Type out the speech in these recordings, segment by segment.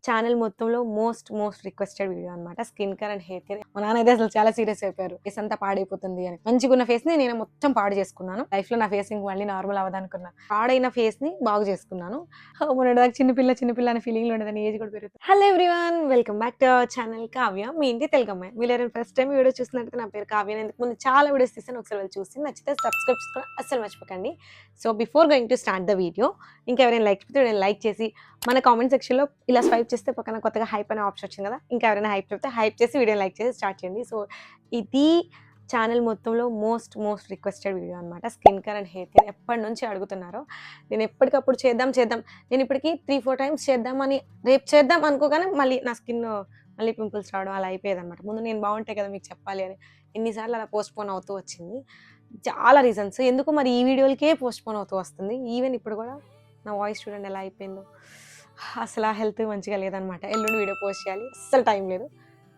Channel మొత్తంలో most requested video అనమాట. Skin care and hair care. మా నాన్న అయితే అసలు చాలా సీరియస్ అయిపోయారు. ఫేస్ అంతా పాడైపోతుంది అని. మంచిగా ఉన్న ఫేస్ ని నేను మొత్తం పాడు చేసుకున్నాను. లైఫ్ లో నా ఫేస్ ఇంక మళ్ళీ నార్మల్ అవ్వదనుకున్నా. పాడైన ఫేస్ ని బాగు చేసుకున్నాను. మొన్నటిదాకా చిన్నపిల్ల అనే ఫీలింగ్ లో ఉండదని ఏజ్ కూడా పెరుగుతుంది. Hello everyone, welcome back to our channel Kavya, మీ ఇంటి తెలుగు అమ్మాయి. మీరు ఎవరైనా ఫస్ట్ టైం వీడియో చూసినట్టు నా పేరు కావ్య. ఇంతకు ముందు చాలా వీడియోస్ తీసాను, ఒకసారి వెళ్ళి చూసి నచ్చితే సబ్స్క్రైబ్ చేసుకోవడం అస్సలు మర్చిపోకండి. So before going to start the video, ఇంకెవరైనా లైక్ చేసి మన కామెంట్ సెక్షన్లో ఇలా స్వైప్ చేస్తే పక్కన కొత్తగా హైప్ అనే ఆప్షన్ వచ్చింది కదా, ఇంకా ఎవరైనా హైప్ చెప్తే హైప్ చేసి వీడియో లైక్ చేసి స్టార్ట్ చేయండి. సో ఇది ఛానల్ మొత్తంలో మోస్ట్ రిక్వెస్టెడ్ వీడియో అనమాట. Skin care and hair care ఎప్పటి నుంచి అడుగుతున్నారో నేను ఎప్పటికప్పుడు చేద్దాం. నేను ఇప్పటికీ 3-4 టైమ్స్ చేద్దామని, రేపు చేద్దాం అనుకోగానే మళ్ళీ నా స్కిన్ మళ్ళీ పింపుల్స్ రావడం అలా అయిపోయేది అనమాట. ముందు నేను బాగుంటే కదా మీకు చెప్పాలి అని ఎన్నిసార్లు అలా పోస్ట్పోన్ అవుతూ వచ్చింది. చాలా రీజన్స్ ఎందుకు మరి ఈ వీడియోలకే పోస్ట్పోన్ అవుతూ వస్తుంది. ఈవెన్ ఇప్పుడు కూడా నా వాయిస్ చూడండి ఎలా అయిపోయిందో. అసలు ఆ హెల్త్ మంచిగా లేదనమాట. ఎల్లుండి వీడియో పోస్ట్ చేయాలి, అస్సలు టైం లేదు.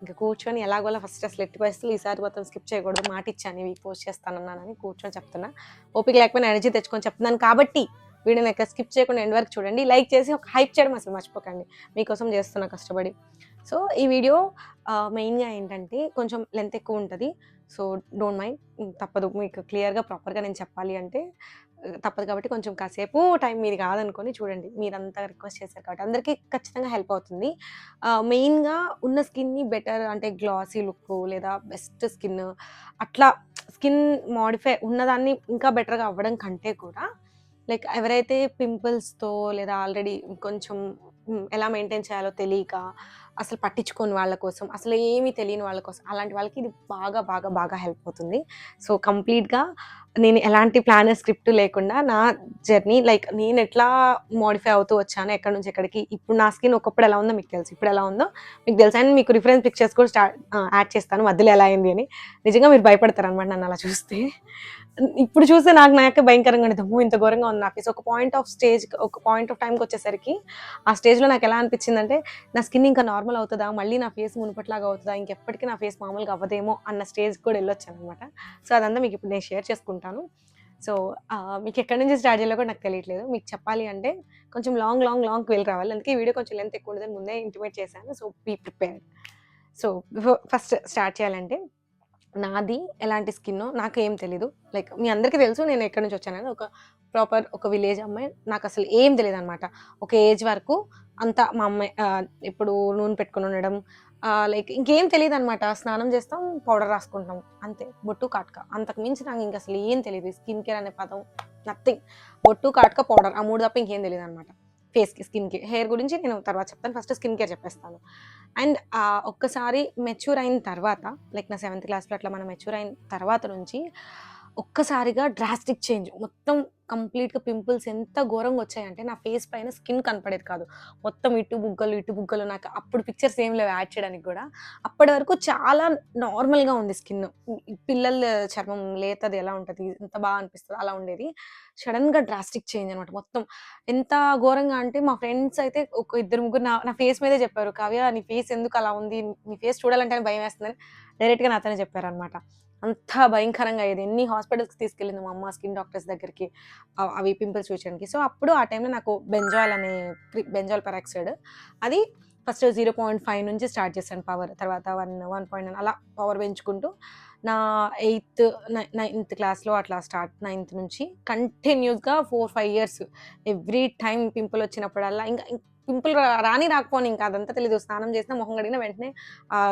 ఇంకా కూర్చొని ఎలాగోలా ఫస్ట్ అసలు ఎట్టి పరిస్థితులు ఈసారి మొత్తం స్కిప్ చేయకూడదు, మాట ఇచ్చాను ఇవి పోస్ట్ చేస్తానన్నానని కూర్చొని చెప్తున్నా. ఓపిక లేకపోయినా ఎనర్జీ తెచ్చుకొని చెప్తున్నాను కాబట్టి వీడియోని ఎక్కడ స్కిప్ చేయకుండా ఎండ్ వరకు చూడండి. లైక్ చేసి ఒక హైప్ చేయడం అసలు మర్చిపోకండి, మీకోసం చేస్తున్నా కష్టపడి. సో ఈ వీడియో మెయిన్గా ఏంటంటే కొంచెం లెంత్ ఎక్కువ ఉంటుంది. సో డోంట్ మైండ్, తప్పదు. మీకు క్లియర్గా ప్రాపర్గా నేను చెప్పాలి అంటే తప్పదు కాబట్టి కొంచెం కాసేపు టైం మీది కాదనుకొని చూడండి. మీరంతా రిక్వెస్ట్ చేశారు కాబట్టి అందరికీ ఖచ్చితంగా హెల్ప్ అవుతుంది. మెయిన్గా ఉన్న స్కిన్ని బెటర్ అంటే గ్లాసీ లుక్ లేదా బెస్ట్ స్కిన్, అట్లా స్కిన్ మాడిఫై ఉన్నదాన్ని ఇంకా బెటర్గా అవ్వడం కంటే కూడా లైక్ ఎవరైతే పింపుల్స్తో లేదా ఆల్రెడీ కొంచెం ఎలా మెయింటైన్ చేయాలో తెలియక అసలు పట్టించుకోని వాళ్ళ కోసం, అసలు ఏమీ తెలియని వాళ్ళ కోసం, అలాంటి వాళ్ళకి ఇది బాగా హెల్ప్ అవుతుంది. సో కంప్లీట్గా నేను ఎలాంటి ప్లాన్ స్క్రిప్ట్ లేకుండా నా జర్నీ, లైక్ నేను ఎట్లా మోడిఫై అవుతూ వచ్చాను ఎక్కడి నుంచి ఎక్కడికి, ఇప్పుడు నా స్కిన్ ఒకప్పుడు ఎలా ఉందో మీకు తెలుసు, ఇప్పుడు ఎలా ఉందో మీకు తెలుసు. అండ్ మీకు రిఫరెన్స్ పిక్చర్స్ కూడా యాడ్ చేస్తాను మధ్యలో ఎలా అయింది అని. నిజంగా మీరు భయపడతారు అనమాట నన్ను అలా చూస్తే. ఇప్పుడు చూస్తే నాకే భయంకరంగా ఉండదు, ఇంత ఘోరంగా ఉంది నా ఫేస్. ఒక పాయింట్ ఆఫ్ టైంకి వచ్చేసరికి ఆ స్టేజ్లో నాకు ఎలా అనిపించిందంటే నా స్కిన్ ఇంకా నార్మల్ అవుతుందా, మళ్ళీ నా ఫేస్ మునుపట్లాగా అవుతుందా, ఇంకెప్పటికీ నా ఫేస్ మామూలుగా అవ్వదేమో అన్న స్టేజ్ కూడా వెళ్ళొచ్చాను అనమాట. సో అదంతా మీకు ఇప్పుడు నేను షేర్ చేసుకుంటాను. సో మీకు ఎక్కడి నుంచి స్టార్ట్ చేయాలో కూడా నాకు తెలియట్లేదు. మీకు చెప్పాలి అంటే కొంచెం లాంగ్కి వెళ్ళి రావాలి, అందుకే ఈ వీడియో కొంచెం లెంత్ ఎక్కువ ఉండదని ముందే ఇంటిమేట్ చేశాను. So be prepared. So first start చేయాలంటే నాది ఎలాంటి స్కిన్నో నాకేం తెలీదు. లైక్ మీ అందరికీ తెలుసు నేను ఎక్కడి నుంచి వచ్చానని. ఒక విలేజ్ అమ్మాయి, నాకు అసలు ఏం తెలియదు అనమాట. ఒక ఏజ్ వరకు అంతా మా అమ్మాయి ఇప్పుడు నూనె పెట్టుకుని ఉండడం, లైక్ ఇంకేం తెలియదు అనమాట. స్నానం చేస్తాం, పౌడర్ రాసుకుంటాం అంతే, బొట్టు కాటుక, అంతకు మించి నాకు ఇంకా అసలు ఏం తెలియదు. స్కిన్ కేర్ అనే పదం నథింగ్. బొట్టు కాటుక పౌడర్, ఆ 3 తప్ప ఇంకేం తెలియదు అనమాట. ఫేస్కి, స్కిన్కి, హెయిర్ గురించి నేను తర్వాత చెప్తాను, ఫస్ట్ స్కిన్ కేర్ చెప్పేస్తాను. అండ్ ఒక్కసారి మెచ్యూర్ అయిన తర్వాత, లైక్ నా 7th క్లాస్లో అట్లా మనం మెచ్యూర్ అయిన తర్వాత నుంచి ఒక్కసారిగా డ్రాస్టిక్ చేంజ్, మొత్తం కంప్లీట్గా పింపుల్స్ ఎంత ఘోరంగా వచ్చాయంటే నా ఫేస్ పైన స్కిన్ కనపడేది కాదు, మొత్తం ఇటు బుగ్గలు. నాకు అప్పుడు పిక్చర్స్ ఏం లేవు యాడ్ చేయడానికి కూడా. అప్పటి వరకు చాలా నార్మల్గా ఉంది స్కిన్, పిల్లల చర్మం లేతది ఎలా ఉంటుంది ఎంత బాగా అనిపిస్తుంది అలా ఉండేది. సడన్గా డ్రాస్టిక్ చేంజ్ అనమాట మొత్తం. ఎంత ఘోరంగా అంటే మా ఫ్రెండ్స్ అయితే ఒక 2-3 నా ఫేస్ మీదే చెప్పారు, కావ్య నీ ఫేస్ ఎందుకు అలా ఉంది, నీ ఫేస్ చూడాలంటే భయం వేస్తుందని డైరెక్ట్గా నాతోనే చెప్పారనమాట. అంత భయంకరంగా అయ్యేది. ఎన్ని హాస్పిటల్స్కి తీసుకెళ్ళింది మా అమ్మ స్కిన్ డాక్టర్స్ దగ్గరికి అవి పింపుల్స్ చూపించడానికి. సో అప్పుడు ఆ టైంలో నాకు బెంజాల్ పెరాక్సైడ్, అది ఫస్ట్ 0.5 నుంచి స్టార్ట్ చేశాను పవర్, తర్వాత 1.9 అలా పవర్ పెంచుకుంటూ నా 9th క్లాస్లో అట్లా స్టార్ట్. 9th నుంచి కంటిన్యూస్గా 4-5 ఇయర్స్ ఎవ్రీ టైం పింపుల్ వచ్చినప్పుడల్లా ఇంకా పింపుల్ రాకపోని ఇంకా అదంతా తెలీదు. స్నానం చేసినా మొహం కడిగిన వెంటనే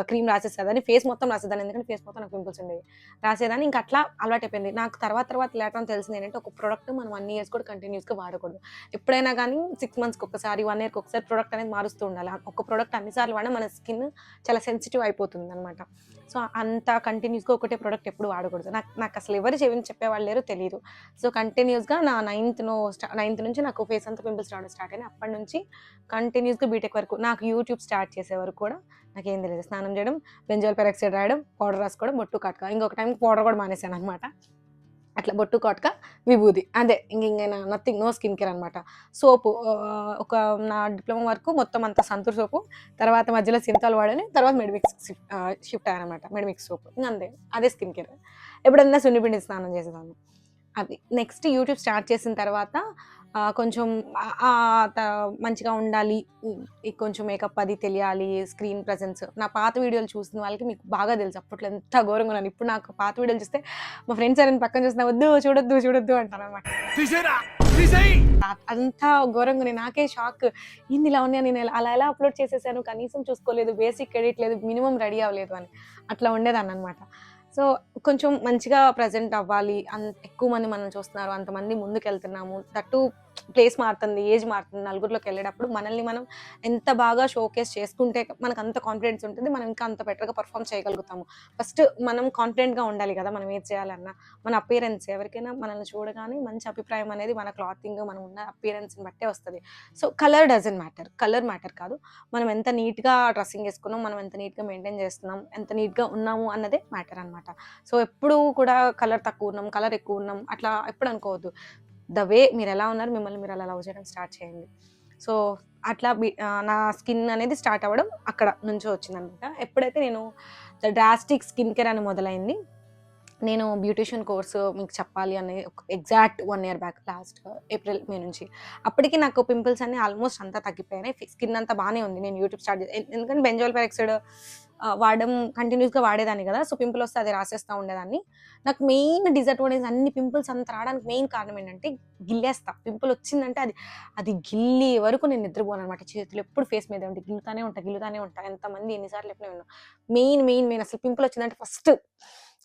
క్రీమ్ రాసేసేదాన్ని, ఫేస్ మొత్తం రాసేదాన్ని, ఎందుకంటే ఫేస్ మొత్తం నాకు పింపుల్స్ ఉండేవి, రాసేదాన్ని. ఇంకా అట్లా అలవాటైపోయింది. నాకు తర్వాత లేటర్ అని తెలిసింది ఏంటంటే ఒక ప్రోడక్ట్ మనం 1 ఇయర్స్ కూడా కంటిన్యూస్గా వాడకూడదు. ఎప్పుడైనా కానీ 6 మంత్స్కి ఒకసారి, 1 ఇయర్కి ఒకసారి ప్రోడక్ట్ అనేది మారుస్తూ ఉండాలి. ఒక ప్రోడక్ట్ అన్నిసార్లు వాడినా మన స్కిన్ చాలా సెన్సిటివ్ అయిపోతుంది అనమాట. సో అంత కంటిన్యూస్గా ఒకటే ప్రోడక్ట్ ఎప్పుడు వాడకూడదు. నాకు అసలు ఎవరు చెప్పేవాళ్ళు లేరు, తెలియదు. సో కంటిన్యూస్గా నా 9th నుంచి నాకు ఫేస్ అంతా పింపుల్స్ రావడం స్టార్ట్ అయినాయి. అప్పటి నుంచి కంటిన్యూస్గా బీటెక్ వరకు, నాకు యూట్యూబ్ స్టార్ట్ చేసే వరకు కూడా నాకేం తెలియదు. స్నానం చేయడం, బెంజాల్ పెరాక్సైడ్ రాయడం, పౌడర్ రాసుకోవడం, బొట్టు కాటుక, ఇంకొక టైం పౌడర్ కూడా మానేశాను అనమాట. అట్లా బొట్టు కాటుక, విభూది, అదే ఇంకైనా నథింగ్, నో స్కిన్ కేర్ అనమాట. సోపు ఒక నా డిప్లొమా వరకు మొత్తం అంతా సంతూర్ సోపు, తర్వాత మధ్యలో సింతాల్ వాడని, తర్వాత మెడిమిక్స్ షిఫ్ట్ అయ్యానమాట. మెడిమిక్స్ సోపు ఇంకా అంతే, అదే స్కిన్ కేర్. ఎప్పుడన్నా సున్నిపిండి స్నానం చేసేదాన్ని. అది నెక్స్ట్ యూట్యూబ్ స్టార్ట్ చేసిన తర్వాత కొంచెం మంచిగా ఉండాలి. కొంచెం మేకప్ అది తెలియాలి, స్క్రీన్ ప్రెజెన్స్. నా పాత వీడియోలు చూసిన వాళ్ళకి మీకు బాగా తెలుసు అప్పట్లో ఎంత ఘోరంగా ఉన్నాను. ఇప్పుడు నాకు పాత వీడియోలు చూస్తే మా ఫ్రెండ్స్ ఎవరైనా పక్కన చూసినా "వద్దు చూడొద్దు, చూడొద్దు" అంటారనమాట. అంతా ఘోరంగా ఉన్నాయి. నాకే షాక్. ఏంది ఇలా ఉన్నాయా, నేను అలా ఎలా అప్లోడ్ చేసేసాను, కనీసం చూసుకోలేదు, బేసిక్ ఎడిట్ లేదు, మినిమం రెడీ అవ్వలేదు అని అట్లా ఉండేదాన్ననమాట. సో కొంచెం మంచిగా ప్రెజెంట్ అవ్వాలి. ఎక్కువ మంది మనల్ని చూస్తున్నారు, అంతమంది ముందుకెళ్తున్నాము, దట్టు ప్లేస్ మారుతుంది, ఏజ్ మారుతుంది. నలుగురిలోకి వెళ్ళేటప్పుడు మనల్ని మనం ఎంత బాగా షోకేస్ చేసుకుంటే మనకు అంత కాన్ఫిడెన్స్ ఉంటుంది, మనం ఇంకా అంత బెటర్గా పర్ఫామ్ చేయగలుగుతాము. ఫస్ట్ మనం కాన్ఫిడెంట్గా ఉండాలి కదా, మనం ఏది చేయాలన్నా. మన అపియరెన్స్, ఎవరికైనా మనల్ని చూడగానే మంచి అభిప్రాయం అనేది మన క్లాతింగ్, మనం ఉన్న అపియరెన్స్ని బట్టే వస్తుంది. So colour doesn't matter, colour matter కాదు. మనం ఎంత నీట్గా డ్రెస్సింగ్ వేసుకున్నాం, మనం ఎంత నీట్గా మెయింటైన్ చేస్తున్నాం, ఎంత నీట్గా ఉన్నాము అన్నదే మ్యాటర్ అనమాట. సో ఎప్పుడు కూడా కలర్ తక్కువ ఉన్నాం, కలర్ ఎక్కువ ఉన్నాం అట్లా ఎప్పుడు అనుకోవద్దు. ద వే మీరు ఎలా ఉన్నారు, మిమ్మల్ని మీరు అలా లవ్ చేయడం స్టార్ట్ చేయండి. సో అట్లా నా స్కిన్ అనేది స్టార్ట్ అవ్వడం అక్కడ నుంచో వచ్చిందనమాట. ఎప్పుడైతే నేను ద డ్రాస్టిక్ స్కిన్ కేర్ అని మొదలైంది, నేను బ్యూటీషియన్ కోర్సు మీకు చెప్పాలి అనేది exact 1 year back, last April May నుంచి. అప్పటికి నాకు పింపుల్స్ అన్ని ఆల్మోస్ట్ అంతా తగ్గిపోయినాయి, స్కిన్ అంతా బాగానే ఉంది. నేను యూట్యూబ్ స్టార్ట్ ఎందుకంటే బెంజాల్ పెరాక్సైడ్ వాడడం కంటిన్యూస్గా వాడేదాన్ని కదా. సో పింపుల్ వస్తే అది రాసేస్తూ ఉండేదాన్ని. నాకు మెయిన్ డిసడ్వాంటేజ్, అన్ని పింపుల్స్ అంత రావడానికి మెయిన్ కారణం ఏంటంటే గిల్లేస్తా. పింపుల్ వచ్చిందంటే అది అది గిల్లి వరకు నేను నిద్రపోను అనమాట. చేతులు ఎప్పుడు ఫేస్ మీద ఉంటే గిల్లుతానే ఉంటా. ఎంతమంది ఎన్నిసార్లు చెప్పినా విన్నా. మెయిన్ అసలు పింపుల్ వచ్చిందంటే ఫస్ట్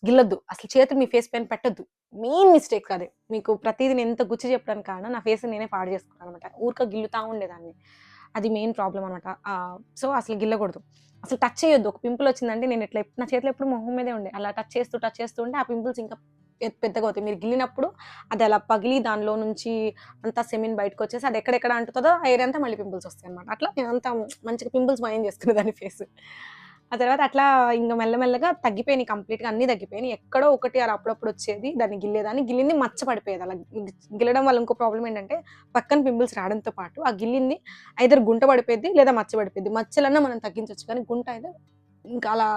గిల్లొద్దు, అసలు చేతులు మీ ఫేస్ పైన పెట్టొద్దు. మెయిన్ మిస్టేక్ అదే. మీకు ప్రతిదీ నేను ఎంత గుచ్చి చెప్పడానికి కారణం, నా ఫేస్ నేనే పాడు చేసుకున్నాను అనమాట. ఊరికే గిల్లుతా ఉండేదాన్ని. అది మెయిన్ ప్రాబ్లం అనమాట. సో అసలు గిల్లకూడదు, అసలు టచ్ చేయొద్దు. ఒక పింపుల్ వచ్చిందంటే నేను ఇట్లా నా చేతిలో ఎప్పుడు మొహం మీదే ఉండే, అలా టచ్ చేస్తూ ఉంటే ఆ పింపుల్స్ ఇంకా పెద్దగా అవుతాయి. మీరు గిల్లినప్పుడు అది అలా పగిలి దానిలో నుంచి అంతా సెమిన్ బయటకు వచ్చేసి అది ఎక్కడెక్కడ అంటుతుందో ఆ ఏరియా అంతా మళ్ళీ పింపుల్స్ వస్తాయి అనమాట. అట్లా నేను అంతా మంచిగా పింపుల్స్ మాయం చేసుకునేదాన్ని ఫేస్. ఆ తర్వాత అట్లా ఇంక మెల్లమెల్లగా తగ్గిపోయినాయి, కంప్లీట్‌గా అన్నీ తగ్గిపోయినాయి. ఎక్కడో ఒకటి అలా అప్పుడప్పుడు వచ్చేది, దాన్ని గిల్లేదాన్ని. గిల్లింది మచ్చ పడిపోయేది. అలా గిల్లడం వల్ల ఇంకో ప్రాబ్లమ్ ఏంటంటే పక్కన పింపుల్స్ రావడంతో పాటు ఆ గిల్లింది ఐదర్ గుంట పడిపోద్ది లేదా మచ్చ పడిపోద్ది. మచ్చలన్నా మనం తగ్గించొచ్చు, కానీ గుంట అయితే ఇంకా అలా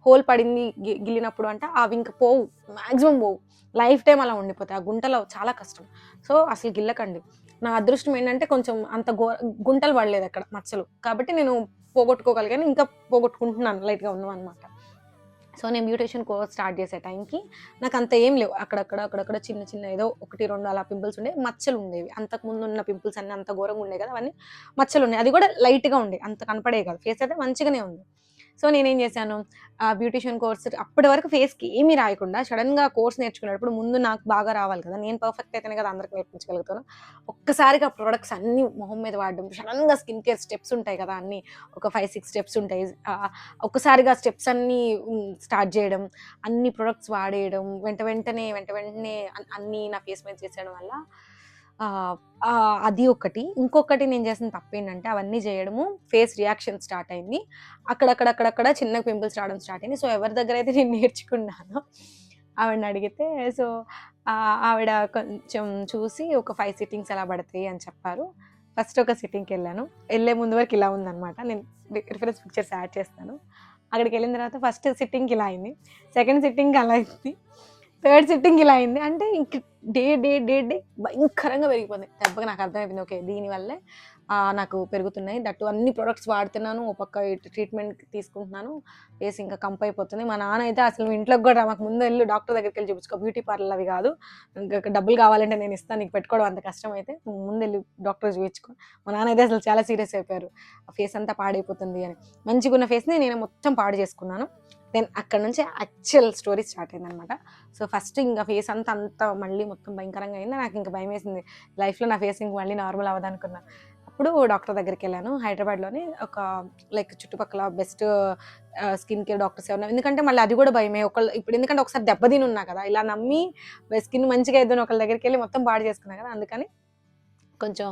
హోల్ పడింది గిల్లినప్పుడు అంటే అవి ఇంక పోవు, మాక్సిమం పోవు. లైఫ్ టైమ్ అలా ఉండిపోతాయి. ఆ గుంటలో చాలా కష్టం. సో అసలు గిల్లకండి. నా అదృష్టం ఏంటంటే కొంచెం అంత గుంటలు పడలేదు అక్కడ, మచ్చలు. కాబట్టి నేను పోగొట్టుకోగలిగాను. ఇంకా పోగొట్టుకుంటున్నాను, లైట్‌గా ఉన్నామనమాట. సో నేను బ్యూటీషియన్ కోర్స్ స్టార్ట్ చేసే టైంకి నాకు అంత ఏం లేవు. అక్కడక్కడ చిన్న ఏదో 1, 2 అలా పింపుల్స్ ఉండేవి, మచ్చలు ఉండేవి. అంతకుముందు ఉన్న పింపుల్స్ అన్నీ అంత ఘోరంగా ఉండేవి కదా, అవన్నీ మచ్చలు ఉన్నాయి. అది కూడా లైట్‌గా ఉండేవి, అంత కనపడేవి కాదు. ఫేస్ అయితే మంచిగానే ఉంది. సో నేనేం చేశాను, బ్యూటీషియన్ కోర్స్ అప్పటి వరకు ఫేస్‌కి ఏమీ రాయకుండా సడన్‌గా కోర్స్ నేర్చుకునేటప్పుడు ముందు నాకు బాగా రావాలి కదా, నేను పర్ఫెక్ట్ అయితేనే కదా అందరికి నేర్పించగలుగుతాను. ఒక్కసారిగా ప్రొడక్ట్స్ అన్నీ మొహం మీద వాడడం, సడన్‌గా స్కిన్ కేర్ స్టెప్స్ ఉంటాయి కదా అన్నీ, ఒక 5, 6 స్టెప్స్ ఉంటాయి. ఒక్కసారిగా స్టెప్స్ అన్నీ స్టార్ట్ చేయడం, అన్ని ప్రొడక్ట్స్ వాడేయడం, వెంటనే అన్నీ నా ఫేస్ మీద చేసేయడం వల్ల అది ఒకటి. ఇంకొకటి నేను చేసిన తప్పేంటంటే అవన్నీ చేయడము, ఫేస్ రియాక్షన్ స్టార్ట్ అయింది. అక్కడక్కడ చిన్నగా పింపుల్స్ రావడం స్టార్ట్ అయింది. సో ఎవరి దగ్గర అయితే నేను నేర్చుకున్నానో ఆవిడని అడిగితే, సో ఆవిడ కొంచెం చూసి ఒక 5 సిట్టింగ్స్ ఎలా పడతాయి అని చెప్పారు. ఫస్ట్ ఒక సిట్టింగ్‌కెళ్ళాను. ఎళ్ళే ముందు వరకు ఇలా ఉందనమాట. నేను రిఫరెన్స్ పిక్చర్స్ యాడ్ చేస్తాను. అక్కడికెళ్ళిన తర్వాత ఫస్ట్ సిట్టింగ్‌కి ఇలా అయింది. సెకండ్ సిట్టింగ్‌కి అలా అయింది. థర్డ్ సిట్టింగ్ ఇలా అయింది. అంటే ఇంక డే భయంకరంగా పెరిగిపోయింది. దెబ్బకి నాకు అర్థమైపోయింది. ఓకే, దీనివల్లే నాకు పెరుగుతున్నాయి. దట్టు అన్ని ప్రొడక్ట్స్ వాడుతున్నాను, ఓ పక్క ట్రీట్మెంట్ తీసుకుంటున్నాను. ఫేస్ ఇంకా కంప్ అయిపోతుంది. మా నాన్న అయితే అసలు ఇంట్లోకి కూడా మాకు ముందు వెళ్ళు డాక్టర్ దగ్గరికెళ్ళి చూపించుకో, బ్యూటీ పార్లర్ అవి కాదు, ఇంకా డబ్బులు కావాలంటే నేను ఇస్తాను, నీకు పెట్టుకోవడం అంత కష్టం అయితే ముందెళ్ళి డాక్టర్ చూపించుకో. మా నాన్న అయితే అసలు చాలా సీరియస్ అయిపోయారు, ఆ ఫేస్ అంతా పాడైపోతుంది అని. మంచిగున్న ఫేస్ని నేను మొత్తం పాడు చేసుకున్నాను. దెన్ అక్కడ నుంచి యాక్చువల్ స్టోరీ స్టార్ట్ అయిందనమాట. సో ఫస్ట్ ఇంకా ఫేస్ అంతా మళ్ళీ మొత్తం భయంకరంగా అయింది. నాకు ఇంకా భయం వేసింది, లైఫ్లో నా ఫేస్ ఇంక మళ్ళీ నార్మల్ అవ్వదనుకున్నా. అప్పుడు డాక్టర్ దగ్గరికి వెళ్ళాను, హైదరాబాద్లోని ఒక లైక్ చుట్టుపక్కల బెస్ట్ స్కిన్ కేర్ డాక్టర్స్ ఏమన్నా. ఎందుకంటే మళ్ళీ అది కూడా భయమే, ఇప్పుడు ఎందుకంటే ఒకసారి దెబ్బతిని ఉన్నా కదా, ఇలా నమ్మి స్కిన్ మంచిగా అయిద్దని ఒకళ్ళ దగ్గరికి వెళ్ళి మొత్తం పాడు చేసుకున్నా కదా, అందుకని కొంచెం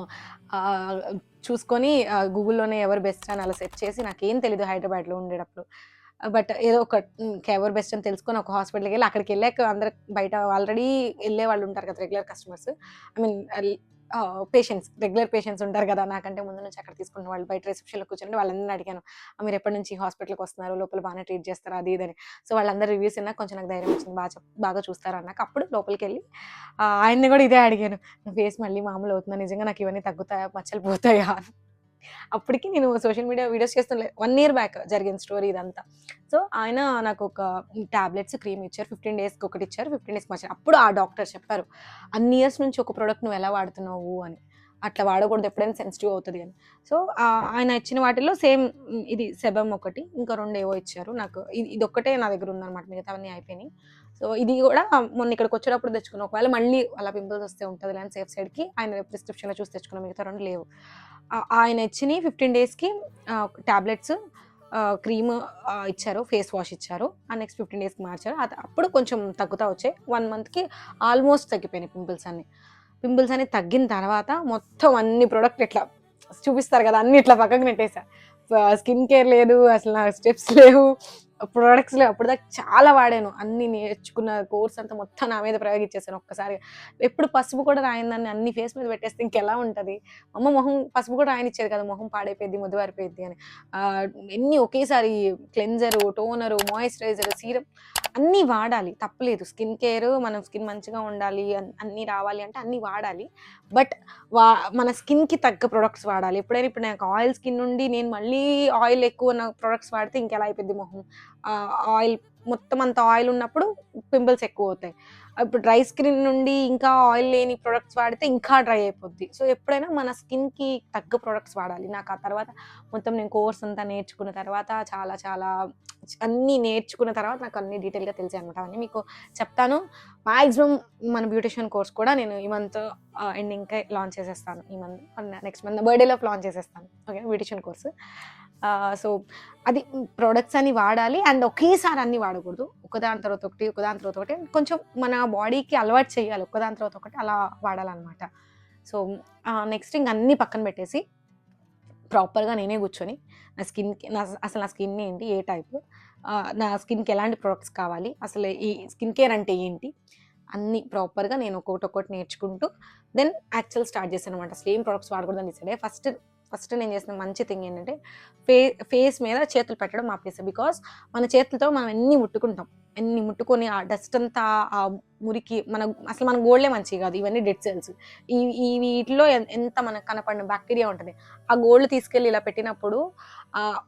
చూసుకొని గూగుల్లోనే ఎవరు బెస్ట్ అని అలా సెర్చ్ చేసి, నాకేం తెలీదు హైదరాబాద్లో ఉండేటప్పుడు. బట్ ఏదో ఒక ఎవరు బెస్ట్ అని తెలుసుకొని ఒక హాస్పిటల్‌కి వెళ్ళి, అక్కడికి వెళ్ళాక అందరు బయట ఆల్రెడీ వెళ్ళే వాళ్ళు ఉంటారు కదా regular customers, I mean patients, regular patients ఉంటారు కదా! నాకంటే ముందు నుంచి అక్కడ తీసుకున్న వాళ్ళు బయట రిసెప్షన్‌లో కూర్చుంటే వాళ్ళందరిని అడిగాను. మీరు ఎప్పటి నుంచి హాస్పిటల్‌కి వస్తున్నారు? లోపల బాగానే ట్రీట్ చేస్తారా? అది ఇది అని. సో, వాళ్ళందరి రివ్యూస్ విన్నాక కొంచెం నాకు ధైర్యం వచ్చింది. బాగా చూస్తారా అన్నాక అప్పుడు లోపలికెళ్ళి ఆయన్ని కూడా ఇదే అడిగాను. "నా ఫేస్ మళ్ళీ మామూలు అవుతుందా? నిజంగా నాకు ఇవన్నీ తగ్గుతాయా? మచ్చలు పోతాయా?" అని. అప్పటికి నేను సోషల్ మీడియా వీడియోస్ చేస్తున్నా. 1 ఇయర్ బ్యాక్ జరిగిన స్టోరీ ఇదంతా. సో, ఆయన నాకొక టాబ్లెట్స్, క్రీమ్ ఇచ్చారు. 15 డేస్‌కి ఒకటిచ్చారు. 15 డేస్‌కి మార్చారు. అప్పుడు ఆ డాక్టర్ చెప్పారు. "అన్ని ఇయర్స్ నుంచి ఒక ప్రొడక్ట్ నువ్వెలా వాడుతున్నావు" అని. "అట్లా వాడకూడదు. ఎప్పుడైనా సెన్సిటివ్ అవుతది" అని. సో, ఆయన ఇచ్చిన వాటిల్లో సేమ్ ఇది సెబమ్ ఒకటి, ఇంకా 2 ఏవో ఇచ్చారు. నాకు ఇదొక్కటే నా దగ్గర ఉందనమాట. మిగతావన్నీ అయిపోయినాయి. సో, ఇది గూడా మొన్న ఇక్కడికొచ్చేటప్పుడు తెచ్చుకున్నా. ఒకవేళ మళ్ళీ అలా పింపుల్స్ వస్తే ఉంటదిలే అని సేఫ్ సైడ్‌కి ఆయన ప్రిస్క్రిప్షన్‌లో చూసి తెచ్చుకున్నా. మిగతా 2 లేవు. ఆయన ఇచ్చినయి 15 డేస్‌కి టాబ్లెట్స్, క్రీమ్ ఇచ్చారు. ఫేస్ వాష్ ఇచ్చారు. నెక్స్ట్ 15 డేస్‌కి మార్చారు. అప్పుడు కొంచెం తగ్గుతా వచ్చాయి. 1 మంత్‌కి ఆల్మోస్ట్ తగ్గిపోయినాయి పింపుల్స్ అన్నీ. పింపుల్స్ అన్నీ తగ్గిన తర్వాత మొత్తం అన్ని ప్రొడక్ట్‌లు ఇట్లా చూపిస్తారు కదా! అన్నీ ఇట్లా పక్కకు నెట్టేసా. స్కిన్ కేర్ లేదు. అసలు నాకు స్టెప్స్ లేవు. ప్రొడక్ట్స్ లేవు. అప్పటిదాకా చాలా వాడాను. అన్నీ నేర్చుకున్న కోర్స్ అంతా మొత్తం నా మీద ప్రయోగించేసాను ఒక్కసారిగా. ఎప్పుడు పసుపు కూడా రాయని దాన్ని అన్ని ఫేస్ మీద పెట్టేస్తే ఇంకెలా ఉంటది? అమ్మ మొహం పసుపు కూడా రాయనిచ్చేది కాదు. మొహం పాడైపోయిద్ది, మొద్దుబారిపోయిద్ది అని. ఆహ్, ఎన్ని ఒకేసారి క్లెన్జరు, టోనరు, మాయిశ్చరైజర్, సీరమ్ అన్నీ వాడాలి. తప్పులేదు. స్కిన్ కేర్ మనం స్కిన్ మంచిగా ఉండాలి, అన్నీ రావాలి అంటే అన్నీ వాడాలి. బట్ వా మన స్కిన్‌కి తగ్గ ప్రొడక్ట్స్ వాడాలి. ఎప్పుడైనా ఇప్పుడు నాకు ఆయిల్ స్కిన్ నుండి నేను మళ్ళీ ఆయిల్ ఎక్కువ ఉన్న ప్రొడక్ట్స్ వాడితే ఇంకెలా అయిపోద్ది మొహం. ఆయిల్ మొత్తం అంత ఆయిల్ ఉన్నప్పుడు పింపుల్స్ ఎక్కువవుతాయి. ఇప్పుడు డ్రై స్కిన్ నుండి ఇంకా ఆయిల్ లేని ప్రొడక్ట్స్ వాడితే ఇంకా డ్రై అయిపోద్ది. సో, ఎప్పుడైనా మన స్కిన్‌కి తగ్గ ప్రొడక్ట్స్ వాడాలి. నాకు ఆ తర్వాత మొత్తం నేను కోర్స్ అంతా నేర్చుకున్న తర్వాత చాలా చాలా అన్నీ నేర్చుకున్న తర్వాత నాకు అన్నీ డీటెయిల్‌గా తెలిసాయన్నమాట. అవన్నీ మీకు చెప్తాను. మాక్సిమం మన బ్యూటీషియన్ కోర్స్ కూడా నేను ఈ మంత్ ఎండింగ్‌కే లాంచ్ చేసేస్తాను. ఈ మంత్ నెక్స్ట్ మంత్ బర్త్‌డేలోపు లాంచ్ చేసేస్తాను. ఓకే. Beautician course. సో, అది ప్రొడక్ట్స్ అన్ని వాడాలి. అండ్ ఒకేసారి అన్నీ వాడకూడదు. ఒకదాని తర్వాత ఒకటి, ఒకదాని తర్వాత ఒకటి కొంచెం మన బాడీకి అలవాటు చేయాలి. ఒకదాని తర్వాత ఒకటి అలా వాడాలనమాట. సో, నెక్స్ట్ ఇంక అన్నీ పక్కన పెట్టేసి ప్రాపర్‌గా నేనే కూర్చొని అసలు నా స్కిన్ ఏంటి? ఏ టైపు? నా స్కిన్‌కి ఎలాంటి ప్రొడక్ట్స్ కావాలి? అసలు ఈ స్కిన్ కేర్ అంటే ఏంటి? అన్నీ ప్రాపర్‌గా నేను ఒక్కొక్కటి నేర్చుకుంటూ దెన్ యాక్చువల్ స్టార్ట్ చేశాననమాట. అసలు ఏం ప్రొడక్ట్స్ వాడకూడదని డిసైడ్ అయ్యా. ఫస్ట్ నేను చేసిన మంచి థింగ్ ఏంటంటే ఫేస్ మీద చేతులు పెట్టడం ఆపేసా. బికాజ్ మన చేతులతో మనం ఎన్ని ముట్టుకుంటాం. ఎన్ని ముట్టుకొని ఆ డస్ట్ అంతా, ఆ మురికి మన గోళ్ళే మంచివి కాదు. ఇవన్నీ డెడ్ సెల్స్. ఈ ఈ వీటిలో ఎంత మనకు కనపడిన బాక్టీరియా ఉంటది. ఆ గోళ్ళు తీసుకెళ్ళి ఇలా పెట్టినప్పుడు ఆహ్,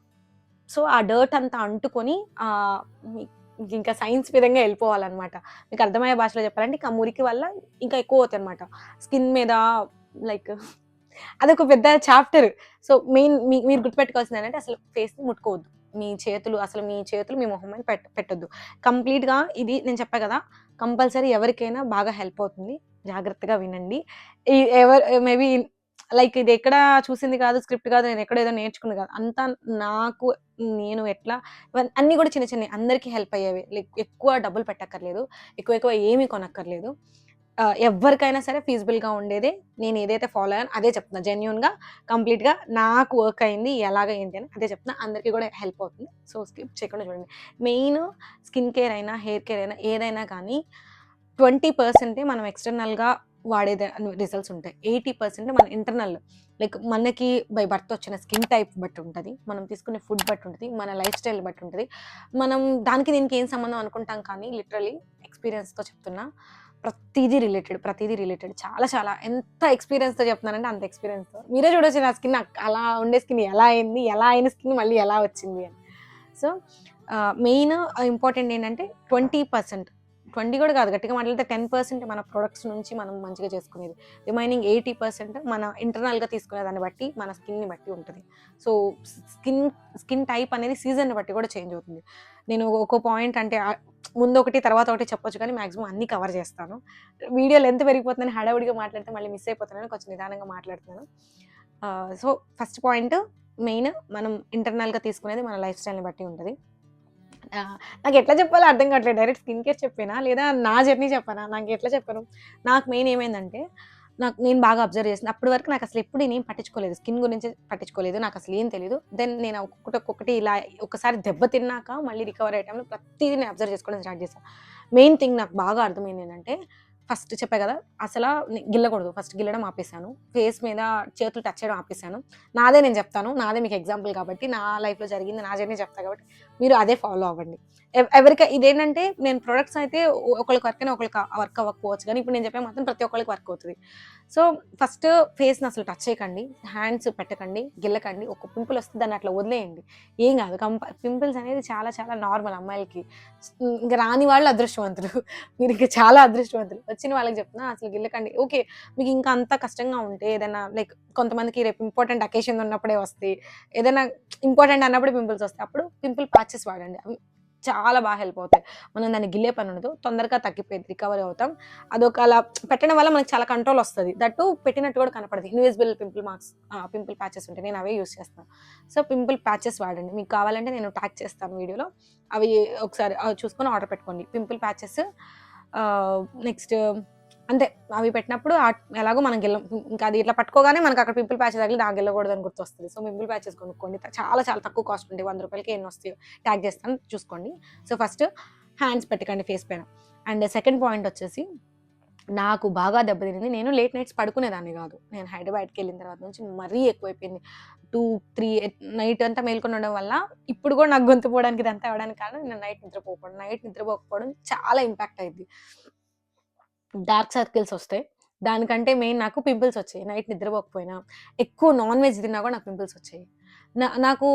సో, ఆ డర్ట్ అంతా అంటుకొని ఆహ్, మీ ఇంకా సైన్స్ విధంగా వెళ్ళిపోవాలనమాట. మీకు అర్థమయ్యే భాషలో చెప్పాలంటే ఇంకా మురికి వల్ల ఇంకా ఎక్కువవుతాయనమాట. స్కిన్ మీద లైక్ అదొక పెద్ద చాప్టర్. సో, మెయిన్ మీరు గుర్తుపెట్టుకోవాల్సిందేంటంటే అసలు ఫేస్‌ని ముట్టుకోవద్దు. మీ చేతులు మీ మొహం మీద పెట్టొద్దు. కంప్లీట్‌గా ఇది నేను చెప్పా గదా! కంపల్సరీ ఎవరికైనా బాగా హెల్ప్ అవుతుంది. జాగ్రత్తగా వినండి. ఈ ఎవరు మేబీ లైక్ ఇది ఎక్కడ చూసింది కాదు, స్క్రిప్ట్ కాదు, నేను ఎక్కడో ఏదో నేర్చుకుంది కాదు. అంతా నాకు నేను ఎట్లా అన్నీ గూడా చిన్న చిన్నయి అందరికీ హెల్ప్ అయ్యేవే. లైక్ ఎక్కువ డబ్బులు పెట్టక్కర్లేదు. ఎక్కువ ఏమి కొనక్కర్లేదు. ఎవ్వరికైనా సరే ఫీజిబుల్‌గా ఉండేదే నేనేదైతే ఫాలో అయ్యానో అదే చెప్తున్నా. జెన్యూన్‌గా, కంప్లీట్‌గా నాకు వర్క్ అయింది. ఎలాగ ఏంటి అని అదే చెప్తున్నా. అందరికీ గూడా హెల్ప్ అవుతుంది. సో, స్కిప్ చేయకుండా చూడండి. మెయిన్ స్కిన్ కేర్ అయినా, హెయిర్ కేర్ అయినా ఏదైనా కానీ 20% మనం ఎక్స్‌టర్నల్‌గా వాడేది రిజల్ట్స్ ఉంటాయి. 80% మన ఇంటర్నల్ లైక్ మనకి బై బర్త్ వచ్చిన స్కిన్ టైప్ బట్టి ఉంటది. మనం తీసుకునే ఫుడ్ బట్టి ఉంటది. మన లైఫ్ స్టైల్ బట్టి ఉంటది. మనం దానికి దీనికి ఏం సంబంధం అనుకుంటాం కానీ లిటరల్లీ ఎక్స్‌పీరియన్స్‌తో చెప్తున్నా. ప్రతీదీ రిలేటెడ్. చాలా చాలా ఎంత ఎక్స్‌పీరియన్స్‌తో చెప్తున్నానంటే అంత ఎక్స్‌పీరియన్స్‌తో. మీరే చూడొచ్చు నా స్కిన్ అలా ఉండే స్కిన్ ఎలా అయింది? ఎలా అయిన స్కిన్ మళ్ళీ ఎలా వచ్చింది అని. సో, మెయిన్ ఇంపార్టెంట్ ఏంటంటే 20%, 20 కూడా కాదు గట్టిగా మాట్లాడితే 10% మన ప్రొడక్ట్స్ నుంచి మనం మంచిగా చేసుకునేది. రిమైనింగ్ 80% మన ఇంటర్నల్‌గా తీసుకునే దాన్ని బట్టి, మన స్కిన్‌ని బట్టి ఉంటది. సో, స్కిన్ స్కిన్ టైప్ అనేది సీజన్‌ని బట్టి కూడా చేంజ్ అవుతుంది. నేను ఒక పాయింట్ అంటే ముందొకటి తర్వాత ఒకటి చెప్పొచ్చు కానీ మాక్సిమం అన్నీ కవర్ చేస్తాను. వీడియో లెంత్ పెరిగిపోతుందని హడావుడిగా మాట్లాడితే మళ్ళీ మిస్ అయిపోతానని కొంచెం నిదానంగా మాట్లాడుతున్నాను. సో, ఫస్ట్ పాయింట్ మెయిన్ మనం ఇంటర్నల్‌గా తీసుకునేది మన లైఫ్ స్టైల్‌ని బట్టి ఉంటది. నాకెట్లా చెప్పాలో అర్థం కావట్లేదు. డైరెక్ట్ స్కిన్ కేర్ చెప్పేనా? లేదా నా జర్నీ చెప్పనా? నాకెట్లా చెప్పను? నాకు మెయిన్ ఏమైందంటే, నేను బాగా అబ్జర్వ్ చేసింది. అప్పటి వరకు నాకసలు ఎప్పుడు నేనేం పట్టించుకోలేదు. స్కిన్ గురించి పట్టించుకోలేదు. నాకసలు ఏం తెలీదు. దెన్ నేను ఒక్కొక్కటి ఇలా ఒకసారి దెబ్బ తిన్నాక మళ్ళీ రికవర్ అయ్యే టైంలో ప్రతీదీ నేను అబ్జర్వ్ చేసుకోవడం స్టార్ట్ చేశా. మెయిన్ థింగ్ నాకు బాగా అర్థమైంది ఏంటంటే, ఫస్ట్ చెప్పా కదా, అసలు గిల్లకూడదు. ఫస్ట్ గిల్లడం ఆపేసాను. ఫేస్ మీద చేతులు టచ్ చేయడం ఆపేసాను. నాదే నేను చెప్తాను. నాదే మీకు ఎగ్జాంపుల్ కాబట్టి, నా లైఫ్‌లో జరిగింది నా జర్నీ చెప్తా కాబట్టి, మీరు అదే ఫాలో అవ్వండి. ఎవరికి ఇదేంటంటే నేను ప్రొడక్ట్స్ అయితే ఒకళ్ళకి వర్క్ అయినా ఒకళ్ళకి వర్క్ అవ్వకపోవచ్చు. కానీ ఇప్పుడు నేను చెప్పేది మాత్రం ప్రతి ఒక్కళ్ళకి వర్క్ అవుతది. సో, ఫస్ట్ ఫేస్‌ని అసలు టచ్ చేయకండి. హ్యాండ్స్ పెట్టకండి, గిల్లకండి. ఒక పింపుల్ వస్తే దాన్ని అట్లా వదిలేయండి. ఏం కాదు. పింపుల్స్ అనేది చాలా చాలా నార్మల్ అమ్మాయిలకి. ఇంక రాని వాళ్ళు అదృష్టవంతులు. మీరింక చాలా అదృష్టవంతులు. వచ్చిన వాళ్ళకి చెప్తున్నా అసలు గిల్లకండి. ఓకే. మీకు ఇంకా అంత కష్టంగా ఉంటే ఏదైనా లైక్ కొంతమందికి రేపు ఇంపార్టెంట్ అకేషన్ ఉన్నప్పుడే వస్తాయి. ఏదైనా ఇంపార్టెంట్ అన్నప్పుడు పింపుల్స్ వస్తాయి. అప్పుడు పింపుల్ ప్యాచెస్ వాడండి. అవి చాలా బాగా హెల్ప్ అవుతాయి. మనం దాన్ని గిల్లే పని ఉండదు. తొందరగా తగ్గిపోయిద్ది. రికవరీ అవుతాం. అదొక అలా పెట్టడం వల్ల మనకి చాలా కంట్రోల్ వస్తది. దట్ టూ పెట్టినట్టు కూడా కనపడదు. ఇన్విజిబుల్ పింపుల్ ప్యాచెస్ ఉంటాయి. నేను అవే యూజ్ చేస్తాను. సో, పింపుల్ ప్యాచెస్ వాడండి. మీకు కావాలంటే నేను ట్యాగ్ చేస్తాను వీడియోలో. అవి ఒకసారి చూసుకొని ఆర్డర్ పెట్టుకోండి. పింపుల్ ప్యాచెస్ నెక్స్ట్ అంతే. అవి పెట్టినప్పుడు ఎలాగో మనం ఇంకా అది ఇట్లా పట్టుకోగానే మనకు అక్కడ పింపుల్ ప్యాచెస్ తగిలి నాకు గెల్లకూడదని గుర్తొస్తది. సో, పింపుల్ ప్యాచెస్ కొనుక్కోండి. చాలా చాలా తక్కువ కాస్ట్ ఉంటాయి. ₹100కి ఎన్ని వస్తాయో ట్యాగ్ చేస్తాను చూసుకోండి. సో, ఫస్ట్ హ్యాండ్స్ పెట్టకండి ఫేస్ పైన. అండ్ సెకండ్ పాయింట్ వచ్చేసి నాకు బాగా దెబ్బతినింది. నేను లేట్ నైట్స్ పడుకునేదాన్ని కాదు. నేను హైదరాబాద్‌కెళ్ళిన తర్వాత నుంచి మరీ ఎక్కువైపోయింది. 2, 3 నైట్ అంతా మేల్కొని ఉండడం వల్ల ఇప్పుడు కూడా నాకు గొంతు పోవడానికి ఇదంతా అవ్వడానికి కారణం నేను నైట్ నిద్రపోకపోవడం. నైట్ నిద్రపోకపోవడం చాలా ఇంపాక్ట్ అయ్యిద్ది. డార్క్ సర్కిల్స్ వస్తాయి. దానికంటే మెయిన్ నాకు పింపుల్స్ వచ్చాయి. నైట్ నిద్రపోకపోయినా, ఎక్కువ నాన్ వెజ్ తిన్నా కూడా నాకు పింపుల్స్ వచ్చాయి. నాకు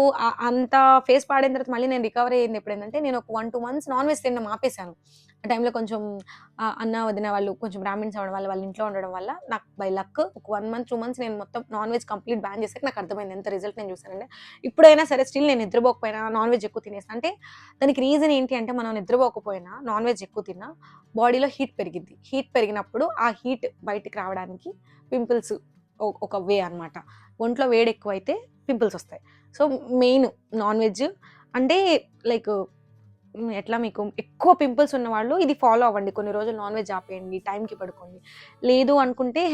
అంత ఫేస్ పాడైన తర్వాత మళ్ళీ నేను రికవరీ అయింది ఎప్పుడైందంటే, నేను ఒక 1, 2 మంత్స్ నాన్ వెజ్ తినడం ఆపేసాను. ఆ టైంలో కొంచెం అన్న, వదిన వాళ్ళు కొంచెం బ్రాహ్మిన్స్ అవ్వడం వల్ల, వాళ్ళ ఇంట్లో ఉండడం వల్ల నాకు బై లక్ ఒక 1 మంత్, 2 మంత్స్ నేను మొత్తం నాన్ వెజ్ కంప్లీట్ బ్యాన్ చేసాక నాకు అర్థమైంది. ఎంత రిజల్ట్ నేను చూసానంటే, ఇప్పుడైనా సరే స్టిల్ నేను నిద్రపోకపోయినా నాన్ వెజ్ ఎక్కువ తినేస్తా. అంటే దానికి రీజన్ ఏంటి అంటే, మనం నిద్రపోకపోయినా నాన్ వెజ్ ఎక్కువ తిన్నా బాడీలో హీట్ పెరిగిద్ది. హీట్ పెరిగినప్పుడు ఆ హీట్ బయటికి రావడానికి పింపుల్స్ ఒక వే అనమాట. ఒంట్లో వేడి ఎక్కువైతే పింపుల్స్ వస్తాయి. సో, మెయిన్ నాన్ వెజ్ అంటే లైక్ ఎట్లా మీకు ఎక్కువ పింపుల్స్ ఉన్నవాళ్ళు ఇది ఫాలో అవ్వండి. కొన్ని రోజులు నాన్ వెజ్ ఆపేయండి. టైంకి పడుకోండి. లేదు అనుకుంటే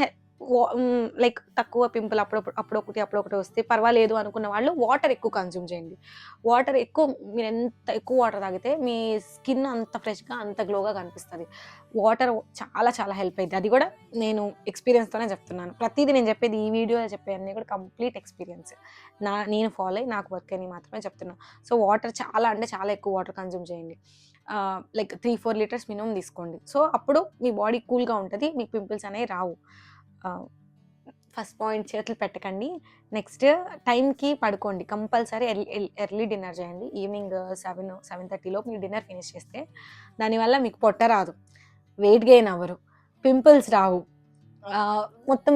లైక్ తక్కువ పింపుల్ అప్పుడొకటి వస్తే పర్వాలేదు అనుకున్న వాళ్ళు వాటర్ ఎక్కువ కన్జ్యూమ్ చేయండి. వాటర్ ఎక్కువ మీరెంత ఎక్కువ వాటర్ తాగితే మీ స్కిన్ అంత ఫ్రెష్‌గా, అంత గ్లోగా కనిపిస్తది. వాటర్ చాలా చాలా హెల్ప్ అయిద్ది. అది కూడా నేను ఎక్స్‌పీరియన్స్‌తోనే చెప్తున్నాను. ప్రతీది నేను చెప్పేది ఈ వీడియోలో చెప్పేయన్నీ కూడా కంప్లీట్ ఎక్స్‌పీరియన్స్. నేను ఫాలో అయ్యి నాకు వర్క్ అయినయి మాత్రమే చెప్తున్నా. సో, వాటర్ చాలా అంటే చాలా ఎక్కువ వాటర్ కన్జ్యూమ్ చేయండి. లైక్ 3, 4 లీటర్స్ మినిమమ్ తీసుకోండి. సో, అప్పుడు మీ బాడీ కూల్‌గా ఉంటది. మీకు పింపుల్స్ అనేవి రావు. ఫస్ట్ పాయింట్ చేతులు పెట్టకండి. నెక్స్ట్ టైంకి పడుకోండి. కంపల్సరీ ఎర్లీ డిన్నర్ చేయండి. ఈవినింగ్ 7, 7:30 లోపు మీరు డిన్నర్ ఫినిష్ చేస్తే దానివల్ల మీకు పొట్ట రాదు. వెయిట్ గెయిన్ అవ్వరు. పింపుల్స్ రావు. మొత్తం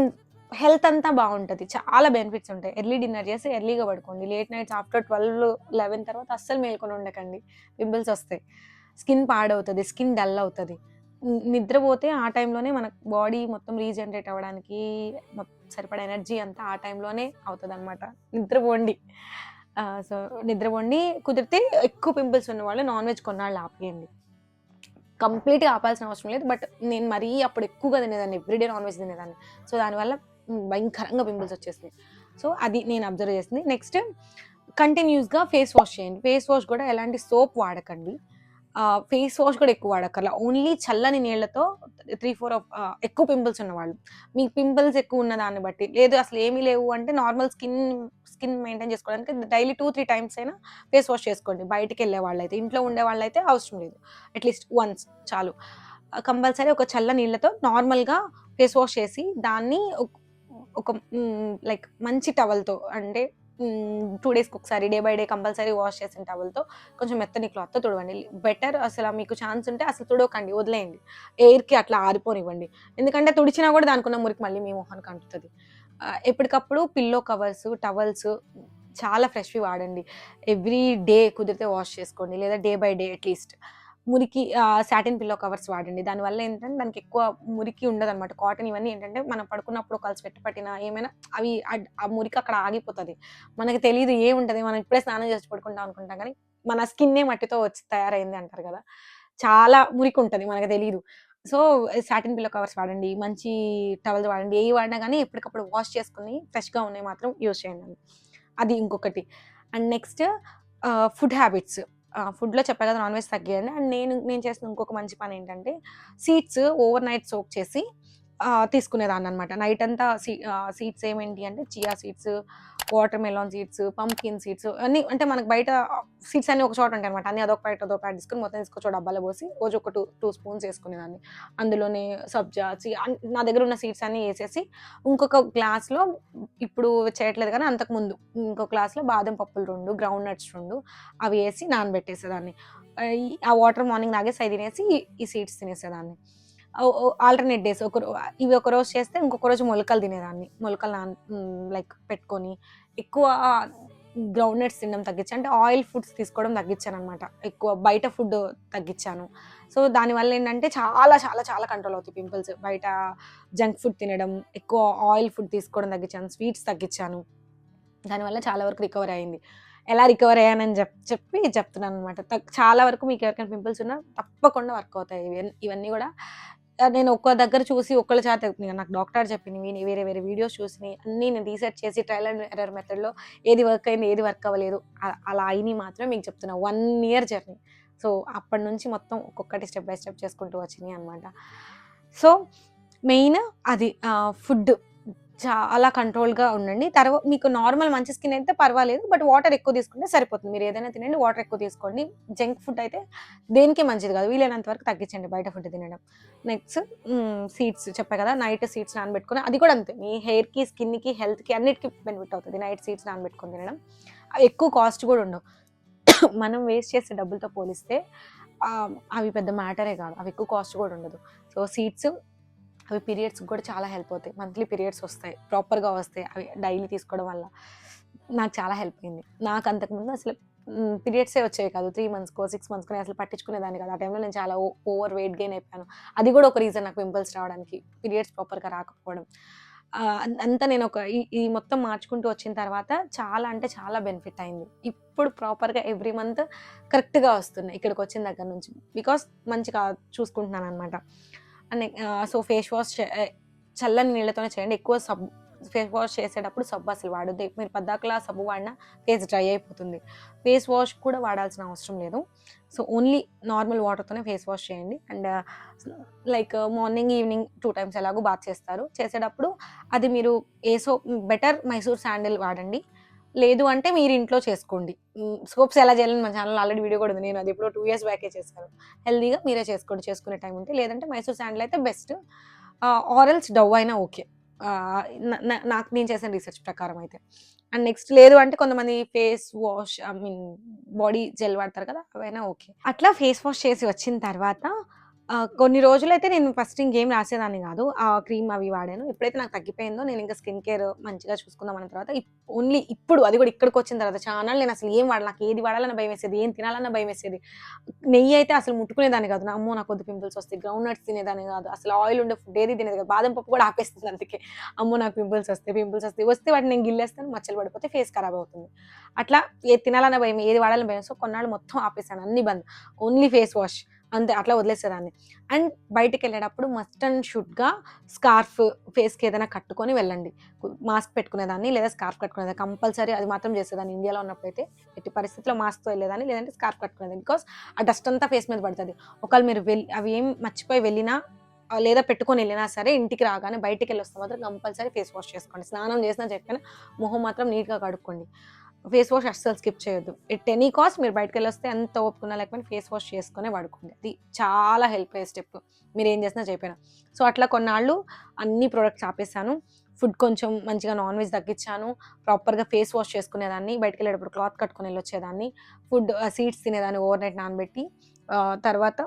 హెల్త్ అంతా బావుంటది. చాలా బెనిఫిట్స్ ఉంటాయి. ఎర్లీ డిన్నర్ చేసి ఎర్లీగా పడుకోండి. లేట్ నైట్స్ ఆఫ్టర్ 12, 11 తర్వాత అస్సలు మేలుకొని ఉండకండి. పింపుల్స్ వస్తాయి. స్కిన్ పాడవుతది. స్కిన్ డల్ అవుతది. నిద్రపోతే ఆ టైంలోనే మన బాడీ మొత్తం రీజనరేట్ అవ్వడానికి సరిపడా ఎనర్జీ అంతా ఆ టైంలోనే అవుతదనమాట. నిద్రపోండి. సో, నిద్రపోండి. కుదిరితే ఎక్కువ పింపుల్స్ ఉన్నవాళ్ళు నాన్ వెజ్ కొన్నాళ్ళు ఆపేయండి. కంప్లీట్‌గా ఆపాల్సిన అవసరం లేదు. బట్ నేను మరీ అప్పుడు ఎక్కువగా తినేదాన్ని. ఎవ్రీడే నాన్ వెజ్ తినేదాన్ని. సో, దానివల్ల భయంకరంగా పింపుల్స్ వచ్చేసినాయి. సో, అది నేను అబ్జర్వ్ చేసింది. నెక్స్ట్ కంటిన్యూస్‌గా ఫేస్ వాష్ చేయండి. ఫేస్ వాష్ కూడా ఎలాంటి సోప్ వాడకండి. ఫేస్ వాష్ కూడా ఎక్కువ వాడక్కర్ల. ఓన్లీ చల్లని నీళ్ళతో 3, 4 ఎక్కువ పింపుల్స్ ఉన్నవాళ్ళు. మీకు పింపుల్స్ ఎక్కువ ఉన్న దాన్ని బట్టి, లేదు అసలు ఏమీ లేవు అంటే నార్మల్ స్కిన్ మెయింటైన్ చేసుకోవడానికి డైలీ 2, 3 టైమ్స్ అయినా ఫేస్ వాష్ చేసుకోండి. బయటికెళ్ళే వాళ్ళైతే. ఇంట్లో ఉండే వాళ్ళైతే అవసరం లేదు. అట్‌లీస్ట్ వన్స్ చాలు. కంపల్సరీ ఒక చల్ల నీళ్ళతో నార్మల్‌గా ఫేస్ వాష్ చేసి దాన్ని ఒక లైక్ మంచి టవల్‌తో అంటే 2 డేస్‌కి ఒకసారి day by day compulsory wash చేసిన టవల్‌తో కొంచెం మెత్తని క్లాత్‌తో తుడవండి. బెటర్ అసల మీకు ఛాన్స్ ఉంటే అసలు తుడవకండి. వదిలేయండి. ఎయిర్‌కి అట్లా ఆరిపోనివ్వండి. ఎందుకంటే తుడిచినా కూడా దానికున్న మురికి మళ్ళీ మీ మొహానికి అంటుతది. ఎప్పటికప్పుడు పిల్లో కవర్స్, టవల్స్ చాలా ఫ్రెష్‌వి వాడండి. ఎవ్రీ డే కుదిరితే వాష్ చేసుకోండి. లేదా డే బై డే అట్‌లీస్ట్. మురికి సాటిన్ పిల్లో కవర్స్ వాడండి. దానివల్ల ఏంటంటే దానికి ఎక్కువ మురికి ఉండదనమాట. కాటన్ ఇవన్నీ ఏంటంటే మనం పడుకున్నప్పుడు ఒకవేళ స్వెట్ పట్టినా ఏమైనా అవి ఆ మురికి అక్కడ ఆగిపోతది. మనకి తెలీదు ఏముంటది. మనం ఇప్పుడే స్నానం చేసి పడుకుంటాం అనుకుంటాం కానీ మన స్కిన్నే మట్టితో వచ్చి తయారైంది అంటారు కదా! చాలా మురికుంటది. మనకు తెలీదు. సో, సాటిన్ పిల్లో కవర్స్ వాడండి. మంచి టవల్స్ వాడండి. ఏవి వాడినా గానీ ఎప్పటికప్పుడు వాష్ చేసుకొని ఫ్రెష్‌గా ఉన్నయి మాత్రం యూజ్ చేయండి. అది ఇంకొకటి. And next food habits. ఫుడ్‌లో చెప్పా కదా! Non veg తగ్గియండి. అండ్ నేను చేసిన ఇంకొక మంచి పనేంటంటే సీడ్స్ ఓవర్ నైట్ సోక్ చేసి తీసుకునేదాన్ననమాట. నైట్ అంతా సీడ్స్ ఏమేంటి అంటే chia seeds, water melon seeds, pumpkin seeds అన్నీ అంటే మనకు బయట సీడ్స్ అన్నీ ఒక చోట ఉంటాయనమాట. అన్నీ అదొక ప్యాకెట్, అదొక ప్యాకెట్ తీసుకొని మొత్తం తీసుకొచ్చి ఒక డబ్బాలో పోసి రోజు ఒక 2 స్పూన్స్ ఏసుకునేదాన్ని. అందులోనే సబ్జా, చియా నా దగ్గర ఉన్న సీడ్స్ అన్నీ ఏసేసి ఇంకొక గ్లాస్‌లో ఇప్పుడు చేయట్లేదు కానీ అంతకుముందు ఇంకో గ్లాస్‌లో బాదం పప్పులు 2, గ్రౌండ్ నట్స్ 2 అవి ఏసి నానబెట్టేసేదాన్ని. ఆ వాటర్ మార్నింగ్ తాగేసి అయి తినేసి ఈ సీడ్స్ తినేసేదాన్ని. ఆల్టర్‌నేట్ డేస్ ఇవి ఒకరోజు చేస్తే ఇంకొక రోజు మొలకలు తినేదాన్ని. మొలకలు లైక్ పెట్టుకొని ఎక్కువ గ్రౌండ్ నట్స్ తినడం తగ్గించాను. అంటే ఆయిల్ ఫుడ్స్ తీసుకోవడం తగ్గించాననమాట. ఎక్కువ బయట ఫుడ్ తగ్గించాను. సో, దానివల్ల ఏంటంటే చాలా చాలా చాలా కంట్రోల్ అవుతాయి పింపుల్స్. బయట జంక్ ఫుడ్ తినడం, ఎక్కువ ఆయిల్ ఫుడ్ తీసుకోవడం తగ్గించాను. స్వీట్స్ తగ్గించాను. దానివల్ల చాలా వరకు రికవర్ అయింది. ఎలా రికవర్ అయ్యానని చెప్పి చెప్తున్నాననమాట. చాలా వరకు మీకు ఎవరికైనా పింపుల్స్ ఉన్నా తప్పకుండా వర్క్ అవుతాయి. ఇవన్నీ గూడా నేను ఒక్క దగ్గర చూసి ఒక్కళ్ళ చేత నాకు డాక్టర్ చెప్పినవి, వేరే వేరే వీడియోస్ చూసినయి అన్నీ నేను రీసెర్చ్ చేసి ట్రయల్ అండ్ ఎర్రర్ మెథడ్‌లో ఏది వర్క్ అయింది, ఏది వర్క్ అవ్వలేదు అలా అయినయి మాత్రమే మీకు చెప్తున్నా. 1 ఇయర్ జర్నీ. సో, అప్పటి నుంచి మొత్తం ఒక్కొక్కటి స్టెప్ బై స్టెప్ చేసుకుంటూ వచ్చినయి అనమాట. సో, మెయిన్ అది ఫుడ్ చాలా కంట్రోల్‌గా ఉండండి. మీకు నార్మల్ మంచి స్కిన్ అయితే పర్వాలేదు. బట్ వాటర్ ఎక్కువ తీసుకుంటే సరిపోతుంది. మీరు ఏదైనా తినండి, వాటర్ ఎక్కువ తీసుకోండి. జంక్ ఫుడ్ అయితే దేనికి మంచిది కాదు. వీలైనంత వరకు తగ్గించండి బయట ఫుడ్ తినడం. నెక్స్ట్ సీడ్స్ చెప్పా కదా! నైట్ సీడ్స్ నానబెట్టుకొని అది కూడా అంతే. మీ హెయిర్‌కి, స్కిన్‌కి, హెల్త్‌కి అన్నిటికి బెనిఫిట్ అవుతది. నైట్ సీడ్స్ నానబెట్టుకొని తినడం. అవి ఎక్కువ కాస్ట్ కూడా ఉండవు. మనం వేస్ట్ చేసే డబ్బులతో పోలిస్తే అవి పెద్ద మ్యాటరే కాదు. అవి ఎక్కువ కాస్ట్ కూడా ఉండదు. సో, సీడ్స్ అవి పీరియడ్స్‌కి కూడా చాలా హెల్ప్ అవుతాయి. మంత్లీ పీరియడ్స్ వస్తాయి. ప్రాపర్‌గా వస్తాయి. అవి డైలీ తీసుకోవడం వల్ల నాకు చాలా హెల్ప్ అయింది. నాకు అంతకుముందు అసలు పీరియడ్సే వచ్చేవి కాదు. 3 మంత్స్‌కో, 6 మంత్స్‌కో నేను అసలు పట్టించుకునేదాన్ని కాదు. ఆ టైంలో నేను చాలా ఓవర్ వెయిట్ గెయిన్ అయిపోయాను. అది కూడా ఒక రీజన్ నాకు పింపుల్స్ రావడానికి. పీరియడ్స్ ప్రాపర్‌గా రాకపోవడం. అంతా నేను ఈ మొత్తం మార్చుకుంటూ వచ్చిన తర్వాత చాలా అంటే చాలా బెనిఫిట్ అయింది. ఇప్పుడు ప్రాపర్‌గా ఎవ్రీ మంత్ కరెక్ట్‌గా వస్తున్నాయి. ఇక్కడికొచ్చిన దగ్గర నుంచి. బికాజ్ మంచిగా చూసుకుంటున్నాననమాట. సో, ఫేస్ వాష్ చల్లని నీళ్ళతోనే చేయండి. ఎక్కువ ఫేస్ వాష్ చేసేటప్పుడు సబ్బు అసలు వాడొద్దు. మీరు పద్దాకలా సబ్బు వాడినా ఫేస్ డ్రై అయిపోతుంది. ఫేస్ వాష్ కూడా వాడాల్సిన అవసరం లేదు. సో, ఓన్లీ నార్మల్ వాటర్‌తోనే ఫేస్ వాష్ చేయండి. And like morning, evening 2 times ఎలాగో బాత్ చేస్తారు. చేసేటప్పుడు అది మీరు బెటర్ మైసూర్ శాండిల్ వాడండి. లేదు అంటే మీరు ఇంట్లో చేసుకోండి. సోప్స్ ఎలా చేయాలని మన ఛానల్‌లో ఆల్రెడీ వీడియో కూడా ఉంది. నేను అది ఎప్పుడో 2 ఇయర్స్ బ్యాకే చేశాను. హెల్తీగా మీరే చేసుకోండి చేసుకునే టైం ఉంటే. లేదంటే మైసూర్ శాండిల్ అయితే బెస్ట్. ఆర్ ఎల్స్ డవ్ అయినా ఓకే. నాకు నేను చేసిన రీసెర్చ్ ప్రకారం అయితే. అండ్ నెక్స్ట్ లేదు అంటే కొంతమంది ఫేస్ వాష్ బాడీ జెల్ వాడతారు కదా! అవైనా ఓకే. అట్లా ఫేస్ వాష్ చేసి వచ్చిన తర్వాత కొన్ని రోజులైతే నేను ఫస్ట్ ఇంకేం రాసేదాన్ని కాదు. ఆ క్రీమ్ అవి వాడాను. ఎప్పుడైతే నాకు తగ్గిపోయిందో నేను ఇంకా స్కిన్ కేర్ మంచిగా చూసుకుందాం అన్న తర్వాత ఓన్లీ ఇప్పుడు అది కూడా ఇక్కడికొచ్చిన తర్వాత చానాళ్ళు నేను అసలు ఏం వాడను. నాకు ఏది వాడాలన్నా భయమేసేది. ఏం తినాలన్నా భయమేసేది. నెయ్యి అయితే అసలు ముట్టుకునేదాన్ని కాదు. అమ్మో! నాకొద్దు పింపుల్స్ వస్తాయి. గ్రౌండ్ నట్స్ తినేదాన్ని కాదు. అసలు ఆయిల్ ఉండే ఫుడ్ ఏది తినేది కాదు. బాదం పప్పు కూడా ఆపేస్తుంది అందుకే. అమ్మో! నాకు పింపుల్స్ వస్తాయి. వస్తే వాటిని నేను గిల్లేస్తాను. మచ్చలు పడిపోతే ఫేస్ ఖరాబ్ అవుతుంది. అట్లా ఏది తినాలన్నా భయం. ఏది వాడాలన్నా భయం. సో, కొన్నాళ్ళు మొత్తం ఆపేసాను. అన్నీ బంద్. Only face wash. అంతే అట్లా వదిలేసేదాన్ని. అండ్ బయటికెళ్ళేటప్పుడు మస్ట్ అండ్ షుడ్‌గా స్కార్ఫ్ ఫేస్‌కి ఏదైనా కట్టుకొని వెళ్ళండి. మాస్క్ పెట్టుకునేదాన్ని లేదా స్కార్ఫ్ కట్టుకునేదాన్ని. కంపల్సరీ అది మాత్రం చేసేదాన్ని ఇండియాలో ఉన్నప్పుడైతే. ఎట్టి పరిస్థితిలో మాస్క్‌తో వెళ్ళేదాన్ని. లేదంటే స్కార్ఫ్ కట్టుకునేదాన్ని. బికాజ్ ఆ డస్ట్ అంతా ఫేస్ మీద పడతది. ఒకవేళ మీరు అవి ఏం మర్చిపోయి వెళ్ళినా లేదా పెట్టుకొని వెళ్ళినా సరే ఇంటికి రాగానే బయటికెళ్ళొస్తే మాత్రం కంపల్సరీ ఫేస్ వాష్ చేసుకోండి. స్నానం చేసినా చేయకపోయినా మొహం మాత్రం నీట్‌గా కడుక్కోండి. ఫేస్ వాష్ అస్సలు స్కిప్ చేయొద్దు. ఎట్ ఎనీ కాస్ట్ మీరు బయటికెళ్ళొస్తే ఎంత ఓపిక ఉన్నా లేకపోయినా ఫేస్ వాష్ చేసుకొనే వాడుకోండి. అది చాలా హెల్ప్ అయ్యే స్టెప్. మీరేం చేసినా చేయకపోయినా. సో, అట్లా కొన్నాళ్ళు అన్ని ప్రొడక్ట్స్ ఆపేసాను. ఫుడ్ కొంచెం మంచిగా నాన్ వెజ్ తగ్గించాను. ప్రాపర్‌గా ఫేస్ వాష్ చేసుకునేదాన్ని. బయటికెళ్ళేటప్పుడు క్లాత్ కట్టుకొని ఎళ్ళొచ్చేదాన్ని. సీడ్స్ తినేదాన్ని ఓవర్ నైట్ నానబెట్టి. తర్వాత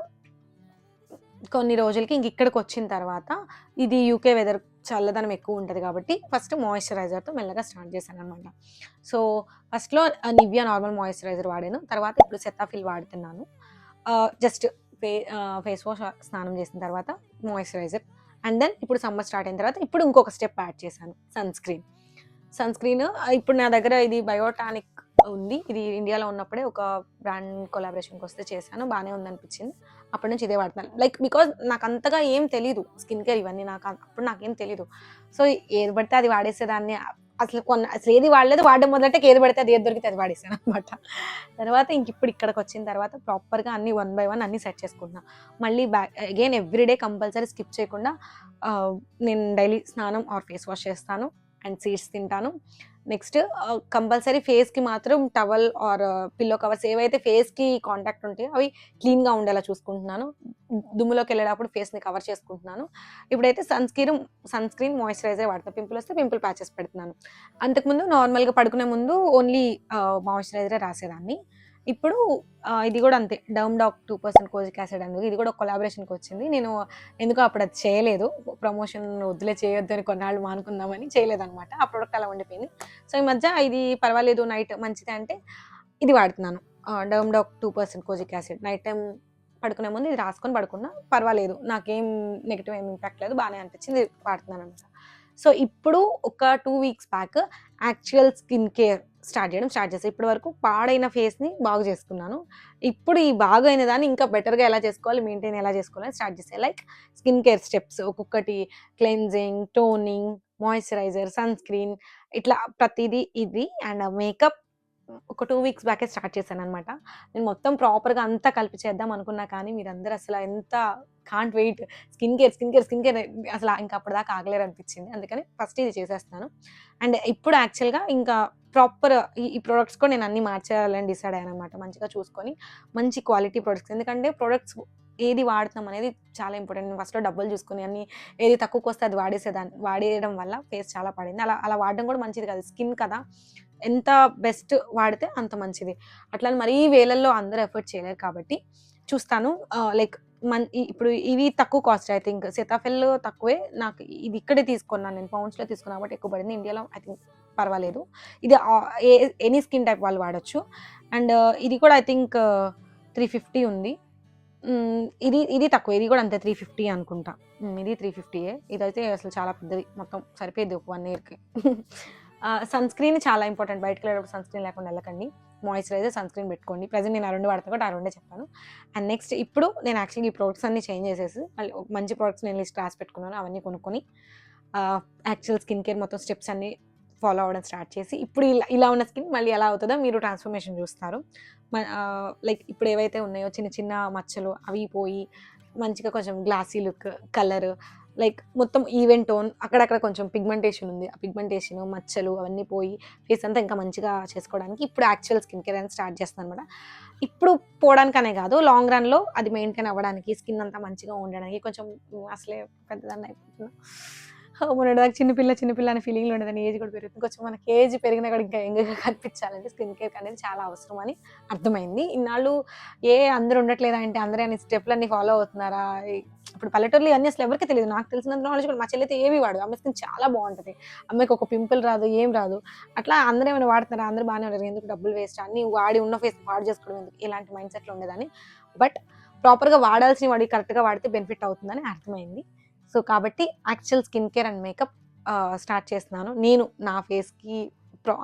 కొన్ని రోజులకి ఇక్కడికొచ్చిన తర్వాత ఇది యూకే వెదర్ చల్లదనం ఎక్కువ ఉంటది కాబట్టి ఫస్ట్ మాయిశ్చరైజర్‌తో మెల్లగా స్టార్ట్ చేశాననమాట. సో, ఫస్ట్‌లో నివియా నార్మల్ మాయిశ్చరైజర్ వాడాను. తర్వాత ఇప్పుడు సెటాఫిల్ వాడుతున్నాను. జస్ట్ ఫేస్ వాష్ స్నానం చేసిన తర్వాత మాయిశ్చరైజర్. అండ్ దెన్ ఇప్పుడు సమ్మర్ స్టార్ట్ అయిన తర్వాత ఇప్పుడు ఇంకొక స్టెప్ యాడ్ చేశాను సన్ స్క్రీన్ ఇప్పుడు నా దగ్గర ఇది బయోటానిక్ ఉంది. ఇది ఇండియాలో ఉన్నప్పుడే ఒక బ్రాండ్ కొలాబరేషన్‌కి వస్తే చేశాను. బానే ఉందనిపించింది. అప్పటి నుంచి ఇదే వాడుతున్నాను. లైక్ బికాజ్ నాకు అంతగా ఏం తెలీదు. స్కిన్ కేర్ ఇవన్నీ అప్పుడు నాకేం తెలీదు. సో, ఏది పడితే అది వాడేసేదాన్ని. అసలు ఏది వాడలేదు. వాడడం మొదలెట్టాక ఏది పడితే అది ఏది దొరికితే అది వాడేసాననమాట. తర్వాత ఇప్పుడు ఇక్కడికొచ్చిన తర్వాత ప్రాపర్‌గా అన్నీ వన్ బై వన్ అన్నీ సెట్ చేసుకుంటున్నా. మళ్ళీ అగైన్ ఎవ్రీడే కంపల్సరీ స్కిప్ చేయకుండా నేను డైలీ స్నానం ఆర్ ఫేస్ వాష్ చేస్తాను. అండ్ సీడ్స్ తింటాను. నెక్స్ట్ కంపల్సరీ ఫేస్‌కి మాత్రం టవల్ ఆర్ పిల్లో కవర్స్ ఏవైతే ఫేస్‌కి కాంటాక్ట్ ఉంటాయో అవి క్లీన్‌గా ఉండేలా చూసుకుంటున్నాను. దుమ్ములోకెళ్ళేటప్పుడు ఫేస్‌ని కవర్ చేసుకుంటున్నాను. ఇప్పుడైతే సన్ స్క్రీన్, మాయిశ్చరైజర్ వాడతాను. పింపుల్ వస్తే పింపుల్ ప్యాచెస్ పెడుతున్నాను. అంతకుముందు నార్మల్‌గా పడుకునే ముందు ఓన్లీ మాయిశ్చరైజరే రాసేదాన్ని. ఇప్పుడు ఇది కూడా అంతే. డర్మ్‌డాక్ 2% కోజిక్ యాసిడ్ అని ఇది కూడా ఒక కొలాబరేషన్‌కి వచ్చింది. నేను ఎందుకో అప్పుడు అది చేయలేదు. ప్రమోషన్ వద్దులే చేయొద్దు అని కొన్నాళ్ళు మానుకుందామని చేయలేదనమాట. ఆ ప్రొడక్ట్ అలా ఉండిపోయింది. సో ఈ మధ్య ఇది పర్వాలేదు నైట్ మంచిదే అంటే ఇది వాడుతున్నాను. డర్మ్‌డాక్ 2% కోజిక్ యాసిడ్. నైట్ టైమ్ పడుకునే ముందు ఇది రాసుకొని పడుకున్నా. పర్వాలేదు. నాకేం నెగెటివ్ ఏం ఇంపాక్ట్ లేదు. బానే అనిపించింది. వాడుతున్నాననమాట. సో ఇప్పుడు ఒక 2 weeks back actual skin care start చేశా. ఇప్పటి వరకు పాడైన ఫేస్‌ని బాగు చేసుకున్నాను. ఇప్పుడు ఈ బాగైన దాన్ని ఇంకా బెటర్‌గా ఎలా చేసుకోవాలి, మెయింటైన్ ఎలా చేసుకోవాలని స్టార్ట్ చేశా. లైక్ స్కిన్ కేర్ స్టెప్స్ ఒక్కొక్కటి cleansing, toning, moisturizer, sunscreen ఇట్లా ప్రతీదీ ఇది అండ్ మేకప్ ఒక 2 వీక్స్ బ్యాకే స్టార్ట్ చేశాననమాట. నేను మొత్తం ప్రాపర్‌గా అంతా కలిపి చేద్దాం అనుకున్నా కానీ మీరందరూ అసల ఎంత కాంట్ వెయిట్ స్కిన్ కేర్ అసల ఇంక అప్పటిదాకా ఆగలేరనిపించింది. అందుకని ఫస్ట్ ఇది చేసేస్తున్నాను. అండ్ ఇప్పుడు యాక్చువల్‌గా ఇంకా ప్రాపర్ ఈ ప్రొడక్ట్స్ కూడా నేను అన్నీ మార్చేయాలని డిసైడ్ అయ్యాననమాట. మంచిగా చూసుకొని మంచి క్వాలిటీ ప్రొడక్ట్స్ ఎందుకంటే ప్రొడక్ట్స్ ఏది వాడుతున్నాం అనేది చాలా ఇంపార్టెంట్. నేను ఫస్ట్‌లో డబ్బులు చూసుకొని అన్నీ ఏది తక్కువకొస్తే అది వాడేయడం వల్ల ఫేస్ చాలా పడింది. అలా వాడడం కూడా మంచిది కాదు. స్కిన్ కదా! ఎంత బెస్ట్ వాడితే అంత మంచిది. అట్లని మరీ వేలల్లో అందరూ ఎఫర్ట్ చేయలేరు కాబట్టి చూస్తాను. లైక్ ఇప్పుడు ఇవి తక్కువ కాస్ట్ ఐ థింక్. సెటాఫిల్ తక్కువే. నాకు ఇది ఇక్కడే తీసుకున్నాను నేను. పౌండ్స్‌లో తీసుకున్నా కాబట్టి ఎక్కువ పడింది. ఇండియాలో ఐ థింక్ పర్వాలేదు. ఇది ఎనీ స్కిన్ టైప్ వాళ్ళు వాడొచ్చు. అండ్ ఇది కూడా ఐ థింక్ 350 ఉంది. ఇది తక్కువ. ఇది కూడా అంతే 350 అనుకుంటా. ఇది 350యే. ఇదైతే అసలు చాలా పెద్దది. మొత్తం సరిపోయిద్ది ఒక 1 ఇయర్‌కి. సన్ స్క్రీన్ చాలా ఇంపార్టెంట్. బయటకెళ్ళేటప్పుడు సన్ స్క్రీన్ లేకుండా వెళ్ళకండి. మాయిశ్చరైజర్, సన్ స్క్రీన్ పెట్టుకోండి. ప్రెజెంట్ నేను ఆ 2 వాడతాను కాబట్టి ఆ 2 చెప్పాను. అండ్ నెక్స్ట్ ఇప్పుడు నేను యాక్చువల్లీ ఈ ప్రొడక్ట్స్ అన్నీ చేంజ్ చేసేసి మళ్ళీ మంచి ప్రొడక్ట్స్ నేను లిస్ట్ రాసి పెట్టుకున్నాను. అవన్నీ కొనుక్కొని యాక్చువల్ స్కిన్ కేర్ మొత్తం స్టెప్స్ అన్నీ ఫాలో అవ్వడం స్టార్ట్ చేసి ఇప్పుడు ఇలా ఉన్న స్కిన్ మళ్ళీ ఎలా అవుతుందో మీరు ట్రాన్స్ఫర్మేషన్ చూస్తారు. లైక్ ఇప్పుడు ఏవైతే ఉన్నాయో చిన్న చిన్న మచ్చలు అవి పోయి మంచిగా కొంచెం గ్లాసీ లుక్, కలర్ లైక్ మొత్తం ఈవెన్ టోన్ అక్కడక్కడ కొంచెం పిగ్మెంటేషన్ ఉంది. ఆ పిగ్మెంటేషన్, మచ్చలు అవన్నీ పోయి ఫేస్ అంతా ఇంకా మంచిగా చేసుకోవడానికి ఇప్పుడు యాక్చువల్ స్కిన్ కేర్ అనేది స్టార్ట్ చేస్తున్నాను అనమాట. ఇప్పుడు పోవడానికనే కాదు లాంగ్ రన్‌లో అది మెయింటైన్ అవ్వడానికి స్కిన్ అంతా మంచిగా ఉండడానికి కొంచెం అసలే పెద్దదాన్ని అయిపోతున్నా. మొన్నటిదాకా చిన్నపిల్ల అనే ఫీలింగ్‌లో ఉండేదాన్ని. ఏజ్ కూడా పెరుగుతుంది. కొంచెం మనకి ఏజ్ పెరిగినా కూడా ఇంకా యంగ్‌గా కనిపించాలంటే స్కిన్ కేర్ అనేది చాలా అవసరం అని అర్థమైంది. ఇన్నాళ్ళు అందరూ ఉండట్లేదా అంటే అందరూ అని స్టెప్‌లన్నీ ఫాలో అవుతున్నారా? ఇప్పుడు పల్లెటూరులో ఇవన్నీ అసలు ఎవరికీ తెలీదు. నాకు తెలిసినంత నాలెడ్జ్ కూడా మా చెల్లయితే ఏవి వాడదు. ఆమె స్కిన్ చాలా బావుంటది. అమ్మాయికి ఒక పింపుల్ రాదు, ఏం రాదు. అట్లా అందరూ ఏమైనా వాడుతున్నారా? అందరూ బానే ఉన్నారు. ఎందుకు డబ్బులు వేస్ట్ అన్నీ వాడి ఉన్న ఫేస్ పాడు చేసుకోవడం ఎందుకు? ఇలాంటి మైండ్ సెట్‌లో ఉండేదాన్ని. బట్ ప్రాపర్‌గా వాడాల్సినవి కరెక్ట్‌గా వాడితే బెనిఫిట్ అవుతుందని అర్థమైంది. సో, కాబట్టి actual skin care and makeup start చేస్తున్నాను. నేను నా ఫేస్‌కి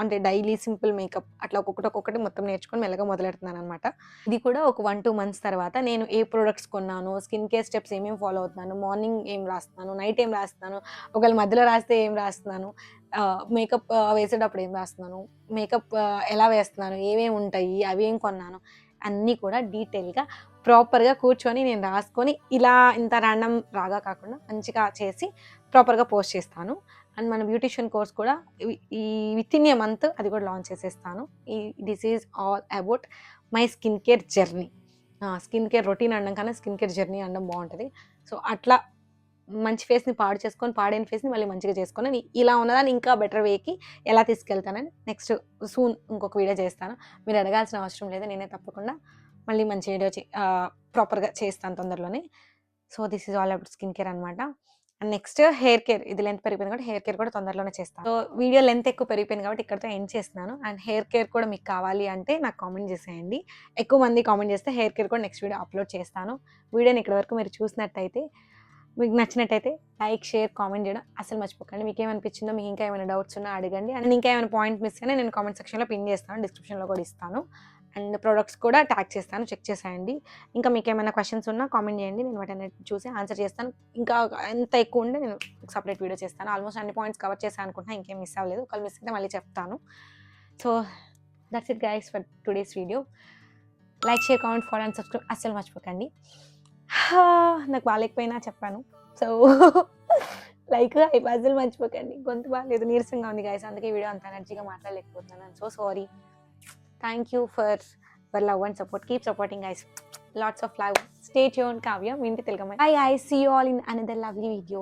అంటే డైలీ సింపుల్ మేకప్ అట్లా ఒక్కొక్కటి మొత్తం నేర్చుకొని మెల్లగా మొదలెడుతున్నాననమాట. ఇది కూడా ఒక 1-2 మంత్స్ తర్వాత నేను ఏ ప్రొడక్ట్స్ కొన్నాను, స్కిన్ కేర్ స్టెప్స్ ఏమేమి ఫాలో అవుతున్నాను, మార్నింగ్ ఏం రాస్తున్నాను, నైట్ ఏం రాస్తున్నాను, ఒకవేళ మధ్యలో రాస్తే ఏం రాస్తున్నాను, మేకప్ వేసేటప్పుడు ఏం రాస్తున్నాను, మేకప్ ఎలా వేస్తున్నాను, ఏమేమి ఉంటాయి, అవి ఏం కొన్నాను అన్నీ కూడా డీటెయిల్‌గా ప్రాపర్‌గా కూర్చొని నేను రాసుకొని ఇలా ఇంత ర్యాండమ్ రాగా కాకుండా మంచిగా చేసి ప్రాపర్‌గా పోస్ట్ చేస్తాను. అండ్ మన బ్యూటీషియన్ కోర్స్ కూడా ఈ వితిన్ ఎ మంత్ అది కూడా లాంచ్ చేసేస్తాను. This is all about my skin care journey. Skin care routine అనడం కన్నా స్కిన్ కేర్ జర్నీ అనడం బావుంటది. సో, అట్లా మంచి ఫేస్‌ని పాడు చేసుకొని, పాడైన ఫేస్‌ని మళ్ళీ మంచిగా చేసుకొని, ఇలా ఉన్నదాన్ని ఇంకా బెటర్ వేకి ఎలా తీసుకెళ్తానని నెక్స్ట్ సూన్ ఇంకొక వీడియో చేస్తాను. మీరు అడగాల్సిన అవసరం లేదు. నేనే తప్పకుండా మళ్ళీ మంచి వీడియో ప్రాపర్‌గా చేస్తాను తొందరలోనే. So, this is all about skin care అనమాట. And next hair care. ఇది లెంత్ పెరిగిపోయింది కాబట్టి హెయిర్ కేర్ కూడా తొందరలోనే చేస్తాను. సో, వీడియో లెంత్ ఎక్కువ పెరిగిపోయింది కాబట్టి ఇక్కడితో ఎండ్ చేస్తున్నాను. అండ్ హెయిర్ కేర్ కూడా మీకు కావాలి అంటే నాకు కామెంట్ చేసేయండి. ఎక్కువ మంది కామెంట్ చేస్తే హెయిర్ కేర్ కూడా నెక్స్ట్ వీడియో అప్లోడ్ చేస్తాను. వీడియోని ఇక్కడి వరకు మీరు చూసినట్టయితే మీకు నచ్చినట్టయితే లైక్, షేర్, కామెంట్ చేయడం అసలు మర్చిపోకండి. మీకేమనిపించిందో, మీకు ఇంకా ఏమైనా డౌట్స్ ఉన్నా అడగండి. అండ్ ఇంకా ఏమైనా పాయింట్ మిస్ అయినా నేను కామెంట్ సెక్షన్‌లో పిన్ చేస్తాను. డిస్క్రిప్షన్‌లో కూడా ఇస్తాను. అండ్ ప్రొడక్ట్స్ కూడా ట్యాగ్ చేస్తాను, చెక్ చేసేయండి. ఇంకా మీకు ఏమైనా క్వశ్చన్స్ ఉన్నా కామెంట్ చేయండి, నేను వాటిని చూసి ఆన్సర్ చేస్తాను. ఇంకా ఎంత ఎక్కువ ఉంటే నేను సపరేట్ వీడియో చేస్తాను. ఆల్మోస్ట్ అన్ని పాయింట్స్ కవర్ చేశాను అనుకుంటున్నా, ఇంకేం మిస్ అవ్వలేదు. ఒకవేళ మిస్ అయితే మళ్ళీ చెప్తాను. So that's it guys for today's video. Like, share, comment, follow and subscribe అస్సలు మర్చిపోకండి. నాకు బాగాలేకపోయినా చెప్పాను, సో లైక్ అసలు మర్చిపోకండి. గొంతు బాగాలేదు, నీరసంగా ఉంది గైస్, అందుకే వీడియో అంత ఎనర్జీగా మాట్లాడలేకపోతున్నాను. So sorry. Thank you for love and support. Keep supporting guys. Lots of love. Stay tuned. Kavya, Minti Tilgamai. Bye guys. See you all in another lovely video.